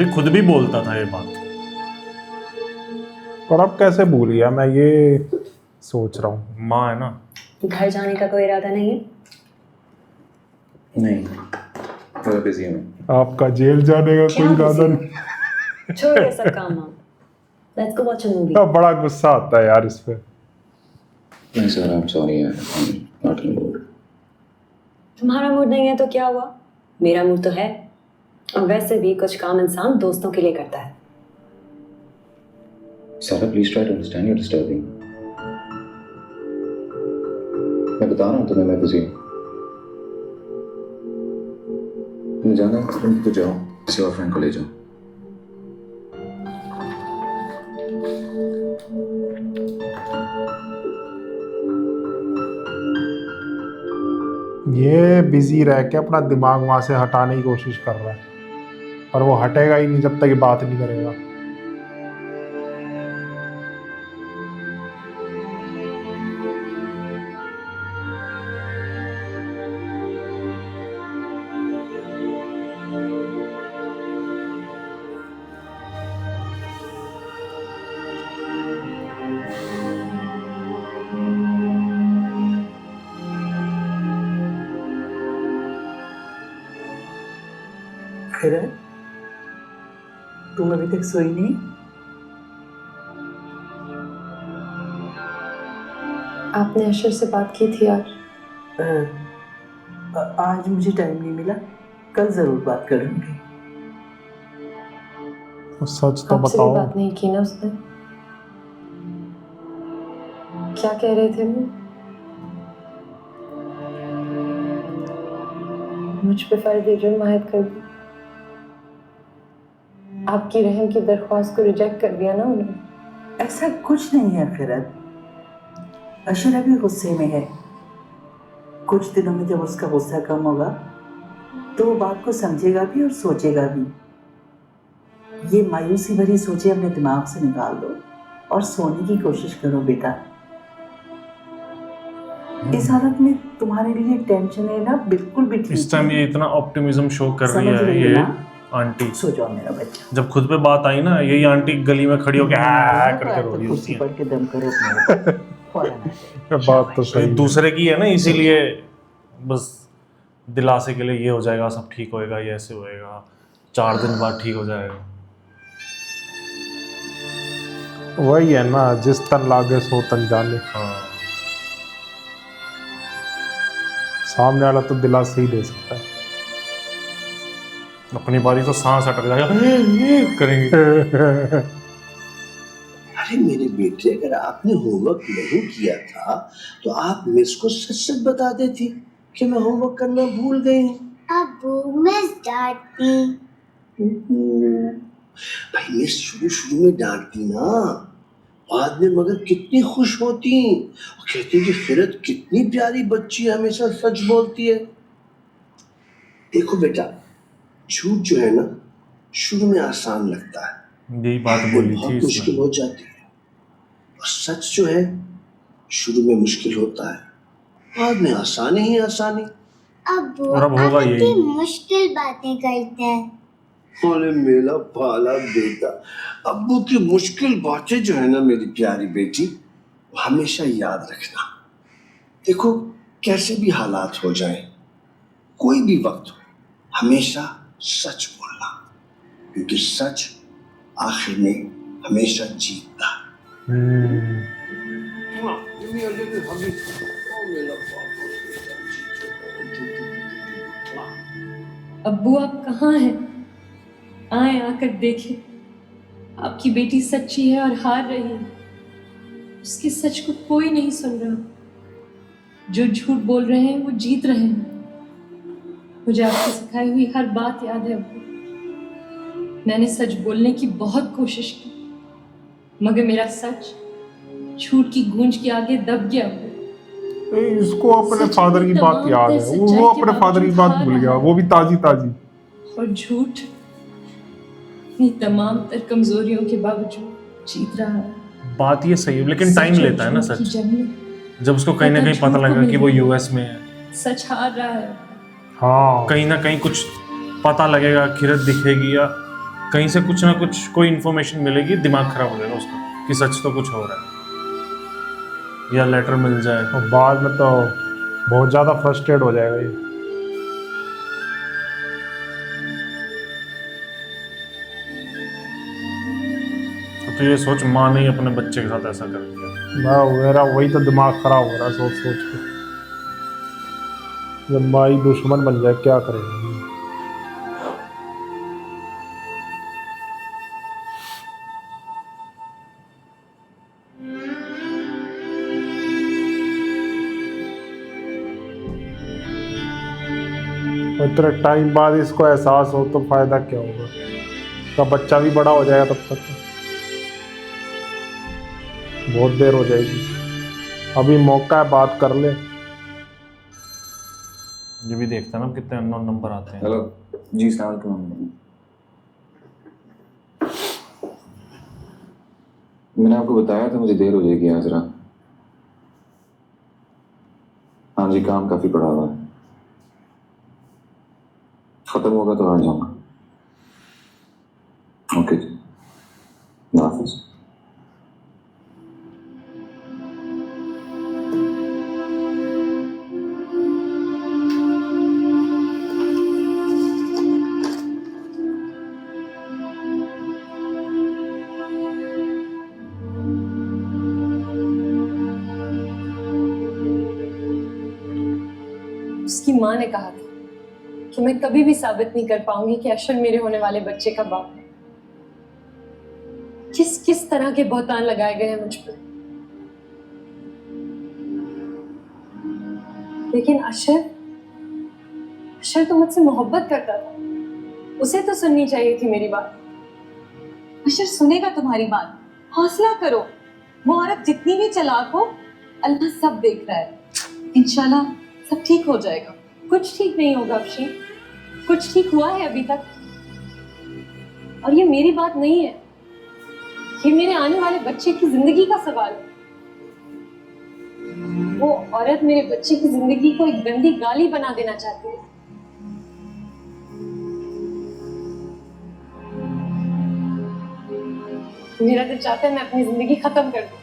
अभी खुद भी बोलता था ये बात। और अब कैसे भूल गया, मैं ये सोच रहा हूँ। माँ है ना। घर जाने का कोई इरादा नहीं है? नहीं, थोड़ा बिजी हूँ। आपका जेल जाने का क्या कोई इरादा busy? नहीं? छोड़ ये सब काम आप। Let's go watch a movie. बड़ा गुस्सा आता है यार इस पे। नहीं sir, I am sorry, I am not in mood. तुम्हारा मूड नहीं है तो क्या हुआ? मेरा मूड तो है। और वैसे भी कुछ काम इंसान दोस्तों के लिए करता है। सारा please try to understand, you disturbing. मैं बता रहा हूँ तुम्हें, मैं बिजी हूँ। तुम जाना है तुम तो जाओ, किसी और फ्रेंड को ले जाओ। ये बिजी रह के अपना दिमाग वहां से हटाने की कोशिश कर रहा है, पर वो हटेगा ही नहीं जब तक ये बात नहीं करेगा। किरण, तुम अभी तक सोई नहीं? आपने अशर से बात की थी यार? आज मुझे टाइम नहीं मिला, कल जरूर बात करूंगी। तो सच तो आपसे भी बताओ। बात नहीं की ना उसने? क्या कह रहे थे वो? मुझ पे फर्ज जुर्म आयद कर दी। आपकी रहम की दरख्वास्त को रिजेक्ट कर दिया ना उन्होंने। ऐसा कुछ नहीं है किरण, अशर अभी गुस्से में है। कुछ दिनों में जब उसका गुस्सा कम होगा तो वो बात को समझेगा भी और सोचेगा भी। ये मायूसी भरी सोचें अपने दिमाग से निकाल दो और सोने की कोशिश करो बेटा। इस हालत में तुम्हारे लिए टेंशन है ना बिल्कुल भी ठीक इस टाइम ये इतना ऑप्टिमिज्म शो कर रही समझ है रही ये ना? आंटी। सो जाओ मेरा बच्चा। जब खुद पे बात आई ना, यही आंटी गली में खड़ी होकर करके रो रही होती कुर्सी है। पर के दम करो अपने फौरन आ जाए। बात तो तो सही ये है। दूसरे की है ना, इसीलिए बस दिलासे के लिए ये हो जाएगा, सब ठीक होएगा, ये ऐसे होएगा, 4 दिन बाद ठीक हो जाएगा। वही है ना, जिस तन लागे सो तन जाने। हाँ, सामने वाला तो दिलासा ही दे सकता है। अपनी बारी तो सांस अटक जाएगा करेंगे। अरे मेरे बेटे, अगर आपने होमवर्क नहीं किया था तो आप मिस को सच सच बता देती कि मैं होमवर्क करना भूल गई हूँ। अबू मिस डांटती। भाई मिस शुरू में डांटती ना, बाद में मगर कितनी खुश होती और कहती कि फिरत कितनी प्यारी बच्ची है, हमेशा सच बोलती है। देखो बेटा, झूठ जो है ना शुरू में आसान लगता है, यही बात बाद में बोली बहुत थी मुश्किल इसमें। हो जाती है। और सच जो है शुरू में मुश्किल होता है, बाद में आसानी ही आसानी। अबू और अब होगा आप यही। इतनी मुश्किल बातें करते हैं। अरे मेरा भाला बेटा, अब्बू की मुश्किल बातें जो है ना मेरी प्यारी बेटी, वो हमेशा याद रखना। देखो कैसे भी हालात हो जाए, कोई भी वक्त हो, हमेशा सच बोलना, क्योंकि सच आखिर में हमेशा जीतता है। अब्बू आप कहाँ हैं? आए आकर देखें, आपकी बेटी सच्ची है और हार रही है। उसके सच को कोई नहीं सुन रहा। जो झूठ बोल रहे हैं वो जीत रहे हैं। मुझे आपकी सिखाई हुई हर बात याद है अब्बू। मैंने सच बोलने की बहुत कोशिश की, मगर मेरा सच झूठ की गूंज के आगे दब गया अब्बू। इसको अपने सच फादर की में बात तमाम याद तर है, सच्चाई वो के अपने फादर की बावजूद बात हार भूल गया, रहा वो भी ताजी ताजी। और झूठ अपनी तमाम तर कमजोरियों के बावजूद जीत रहा है। बात ये सही है, लेकिन टाइम सच और लेता है ना झूठ की सच। जंग में जब उसको कहीं ना कहीं पता लगेगा कि वो यूएस में है, सच हार रहा है। हाँ, कहीं ना कहीं कुछ पता लगेगा, किरत दिखेगी या कहीं से कुछ ना कुछ कोई इन्फॉर्मेशन मिलेगी, दिमाग खराब हो जाएगा उसका कि सच तो कुछ हो रहा है, या लेटर मिल जाए। और बाद में तो बहुत ज़्यादा फ्रस्ट्रेट हो जाएगा ये। तो ये सोच, माँ ने ही अपने बच्चे के साथ ऐसा कर दिया। मेरा वही तो दिमाग खराब हो रहा है सोच सोच के। जब माँ ही दुश्मन बन जाए क्या करेगा। इतने टाइम बाद इसको एहसास हो तो फायदा क्या होगा, का बच्चा भी बड़ा हो जाएगा तब तक बहुत देर हो जाएगी। अभी मौका है, बात कर ले। ये भी देखता है ना कितने अननोन नंबर आते हैं। हेलो जी, सलाम अलैकुम। मैंने आपको बताया था मुझे देर हो जाएगी आज रात। हाँ जी, काम काफी पड़ा हुआ है, खत्म होगा तो आ जाऊंगा। ओके जी, अल्लाह हाफिज़। उसकी माँ ने कहा था कि मैं कभी भी साबित नहीं कर पाऊंगी कि अशर मेरे होने वाले बच्चे का बाप है। किस किस तरह के बहतान लगाए गए हैं मुझ पर। लेकिन अशर तो मुझसे मोहब्बत करता था, उसे तो सुननी चाहिए थी मेरी बात। अशर सुनेगा तुम्हारी बात, हौसला करो। वो औरत जितनी भी चालाक हो, अल्लाह सब देख रहा है। इंशाल्लाह सब ठीक हो जाएगा। कुछ ठीक नहीं होगा अफशी, कुछ ठीक हुआ है अभी तक। और ये मेरी बात नहीं है, ये मेरे आने वाले बच्चे की जिंदगी का सवाल है। वो औरत मेरे बच्चे की जिंदगी को एक गंदी गाली बना देना चाहती है। मेरा दिल चाहता है मैं अपनी जिंदगी खत्म कर दूं,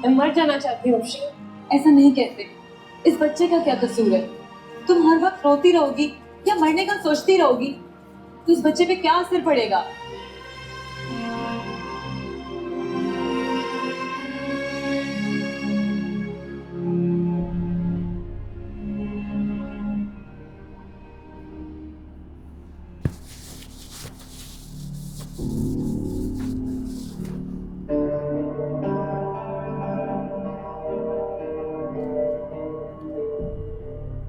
मैं मर जाना चाहती हूँ अफशी। ऐसा नहीं कहते। इस बच्चे का क्या कसूर है? तुम हर वक्त रोती रहोगी या मरने का सोचती रहोगी तो इस बच्चे पे क्या असर पड़ेगा?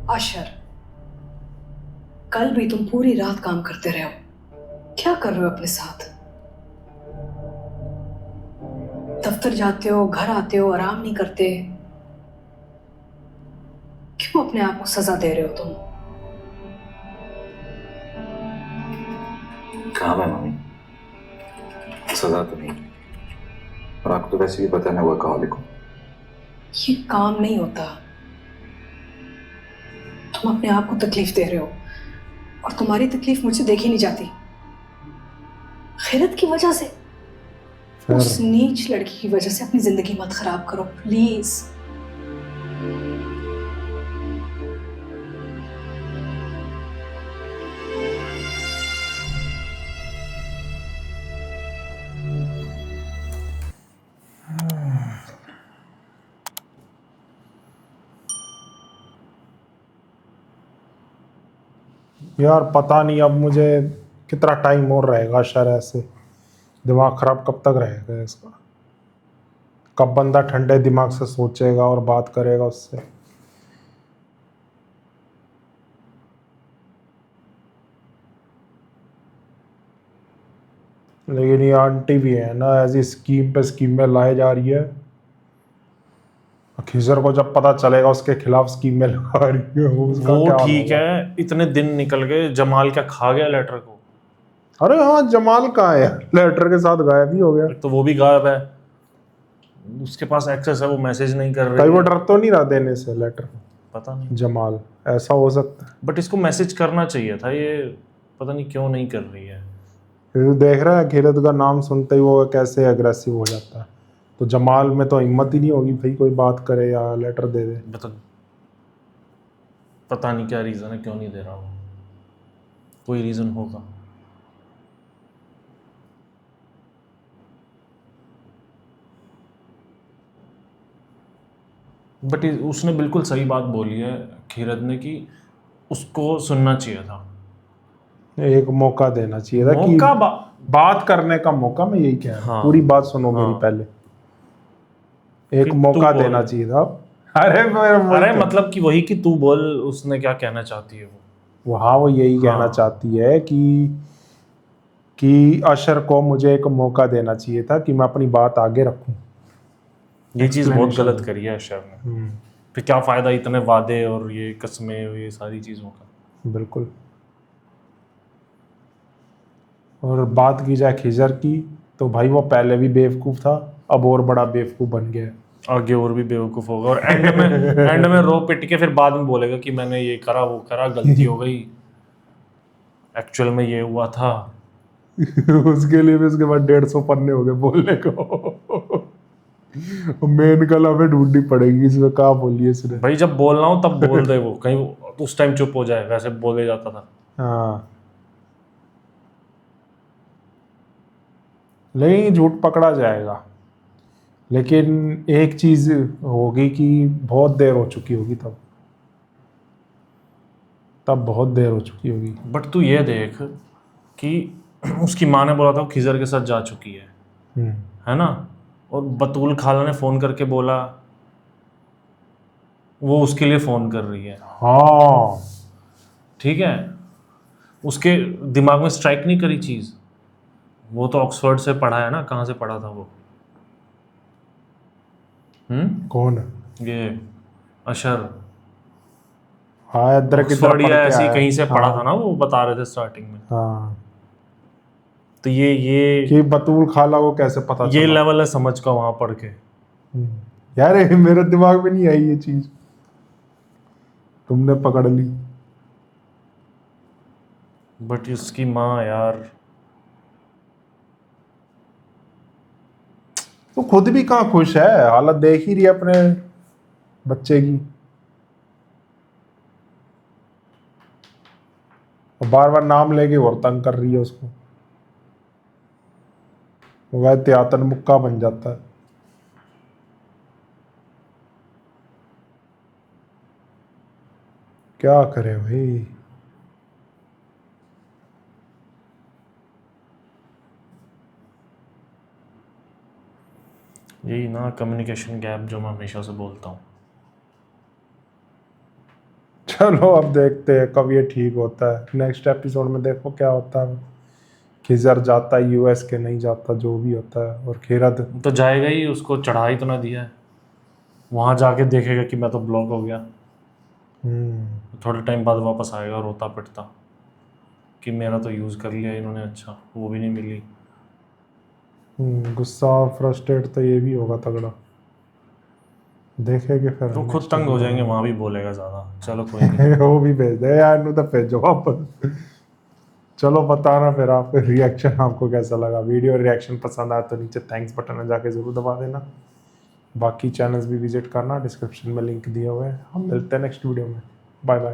अशर, कल भी तुम पूरी रात काम करते रहे हो, क्या कर रहे हो अपने साथ? दफ्तर जाते हो, घर आते हो, आराम नहीं करते। क्यों अपने आप को सजा दे रहे हो तुम? काम है मम्मी, सजा तो नहीं। और आपको तो वैसे भी पता है मैं वर्कaholic हूँ। ये काम नहीं होता। तुम अपने आप को तकलीफ दे रहे हो और तुम्हारी तकलीफ मुझसे देखी नहीं जाती। खैरत की वजह से, उस नीच लड़की की वजह से अपनी जिंदगी मत खराब करो प्लीज। यार पता नहीं अब मुझे कितना टाइम और रहेगा शर ऐसे। दिमाग खराब कब तक रहेगा इसका? कब बंदा ठंडे दिमाग से सोचेगा और बात करेगा उससे? लेकिन ये आंटी भी है ना, ऐसी स्कीम पे स्कीम में लाए जा रही है। खिजर को जब पता चलेगा उसके खिलाफ स्कीम में लगा रही है वो ठीक है, इतने दिन निकल गए, जमाल क्या खा गया लेटर को? अरे हाँ, जमाल कहाँ है? लेटर के साथ गायब ही हो गया। तो वो भी गायब है, उसके पास एक्सेस है, वो मैसेज नहीं कर रही कहीं वो है। डर तो नहीं रहा देने से लेटर? पता नहीं, जमाल ऐसा हो सकता है। बट इसको मैसेज करना चाहिए था, ये पता नहीं क्यों नहीं कर रही है। फिर देख रहा है खीरत का नाम सुनते ही वो कैसे अग्रेसिव हो जाता है। तो जमाल में तो हिम्मत ही नहीं होगी भाई कोई बात करे या लेटर दे दे। पता नहीं क्या रीज़न है, क्यों नहीं दे रहा वो, कोई रीज़न होगा। बट उसने बिल्कुल सही बात बोली है खीरत ने कि उसको सुनना चाहिए था, एक मौका देना चाहिए था कि मौका बात करने का मौका। मैं यही कह रहा हूँ, हाँ। पूरी बात सुनो हाँ। मेरी पहले। एक कि तू मौका बोल। देना चाहिए था। अरे अरे मतलब कि वही कि तू बोल, उसने क्या कहना चाहती है वो। हाँ वो यही कहना हाँ। चाहती है कि अशर को मुझे एक मौका देना चाहिए था कि मैं अपनी बात आगे रखूं। ये चीज़ बहुत Explanation। गलत करी है अशर ने। फिर क्या फ़ायदा इतने वादे और ये कस्में और ये सारी चीज़ों का। बिल्कुल। और बात की जाए खिजर की तो भाई वो पहले भी बेवकूफ़ था, अब और बड़ा बेवकूफ़ बन गया है। आगे और भी बेवकूफ़ होगा और एंड में रो पिट के फिर बाद में बोलेगा कि मैंने ये करा वो करा, गलती हो गई, एक्चुअल में ये हुआ था। उसके लिए भी उसके बाद 150 पन्ने हो गए बोलने को। मेन कला में ढूंढनी पड़ेगी इसमें, कहा बोलिए इसने। भाई जब बोलना हो तब बोल दे, वो कहीं उस टाइम चुप हो जाए, वैसे बोले जाता था। हाँ लेकिन झूठ पकड़ा जाएगा। लेकिन एक चीज होगी कि बहुत देर हो चुकी होगी तब बहुत देर हो चुकी होगी। बट तू ये देख कि उसकी माँ ने बोला था वो खिजर के साथ जा चुकी है ना, और बतूल खाला ने फ़ोन करके बोला वो उसके लिए फ़ोन कर रही है। हाँ ठीक है, उसके दिमाग में स्ट्राइक नहीं करी चीज़। वो तो ऑक्सफोर्ड से पढ़ा है ना, कहाँ से पढ़ा था वो? कौन? ये अशर। हाँ इधर की तरफ ऑक्सफोर्ड या पढ़ के ऐसी आया। कहीं से पढ़ा हाँ। था ना, वो बता रहे थे स्टार्टिंग में। हाँ तो ये कि बतूल खाला को कैसे पता ये चला? लेवल है समझ का वहाँ पढ़ के। यार ये मेरे दिमाग में नहीं आई ये चीज, तुमने पकड़ ली। बट उसकी माँ यार, तो खुद भी कहाँ खुश है, हालत देख ही रही है अपने बच्चे की। बार बार नाम लेके और तंग कर रही है उसको। वह त्यातन मुक्का बन जाता है। क्या करे भाई। यही ना कम्युनिकेशन गैप जो मैं हमेशा से बोलता हूँ। चलो अब देखते हैं कब ये ठीक होता है। नेक्स्ट एपिसोड में देखो क्या होता है। खिजर जाता है यूएस के, नहीं जाता, जो भी होता है। और खीरत तो जाएगा ही, उसको चढ़ा ही तो ना दिया है। वहाँ जाके देखेगा कि मैं तो ब्लॉक हो गया, थोड़े टाइम बाद वापस आएगा रोता पिटता कि मेरा तो यूज़ कर लिया इन्होंने, अच्छा वो भी नहीं मिली। गुस्सा और फ्रस्ट्रेट तो ये भी होगा तगड़ा, देखेंगे फिर। तो खुद तंग हो जाएंगे, वहाँ भी बोलेगा ज़्यादा। चलो कोई नहीं। वो भी भेज दे यार, नु तो भेजो वापस। चलो बताना फिर आप रिएक्शन, आपको कैसा लगा वीडियो। रिएक्शन पसंद आया तो नीचे थैंक्स बटन में जाके ज़रूर दबा देना। बाकी चैनल्स भी विजिट करना, डिस्क्रिप्शन में लिंक दिए हुए हैं। हम मिलते हैं नेक्स्ट वीडियो में। Bye bye.